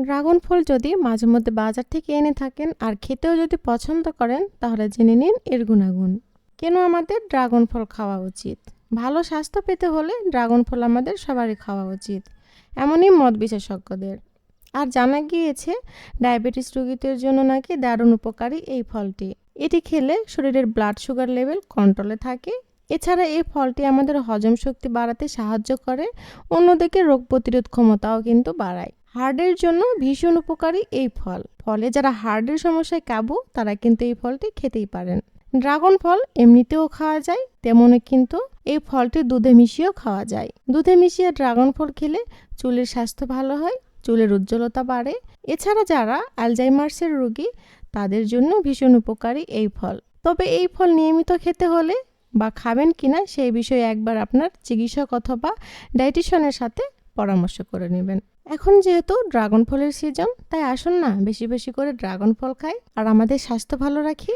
Dragon ফল যদি মাঝে মধ্যে বাজার থেকে এনে থাকেন আর খেতেও যদি পছন্দ করেন, তাহলে জেনে নিন এর গুণাগুণ। কেন আমাদের ড্রাগন ফল খাওয়া উচিত? ভালো স্বাস্থ্য পেতে হলে ড্রাগন ফল আমাদের সবারই খাওয়া উচিত, এমনই মত বিশেষজ্ঞদের। আর জানা গিয়েছে ডায়াবেটিস রোগীদের জন্য নাকি দারুণ উপকারী এই ফলটি। এটি খেলে শরীরের ব্লাড সুগার লেভেল কন্ট্রোলে থাকে। এছাড়া এই ফলটি আমাদের হজম শক্তি বাড়াতে সাহায্য করে, অন্যদিকে রোগ প্রতিরোধ ক্ষমতাও কিন্তু বাড়ায়। হার্টের জন্য ভীষণ উপকারী এই ফল। ফলে যারা হার্টের সমস্যায় কাবু, তারা কিন্তু এই ফলটি খেতেই পারেন। ড্রাগন ফল এমনিতেও খাওয়া যায়, তেমনই কিন্তু এই ফলটি দুধে মিশিয়েও খাওয়া যায়। দুধে মিশিয়ে ড্রাগন ফল খেলে চুলের স্বাস্থ্য ভালো হয়, চুলের উজ্জ্বলতা বাড়ে। এছাড়া যারা অ্যালজাইমার্সের রোগী, তাদের জন্য ভীষণ উপকারী এই ফল। তবে এই ফল নিয়মিত খেতে হলে বা খাবেন কিনা সেই বিষয়ে একবার আপনার চিকিৎসক অথবা ডায়েটিশিয়ানের সাথে পরামর্শ করে নেবেন। এখন যেহেতু ড্রাগন ফলের সিজন, তাই আসুন না বেশি বেশি করে ড্রাগন ফল খাই আর আমাদের স্বাস্থ্য ভালো রাখি।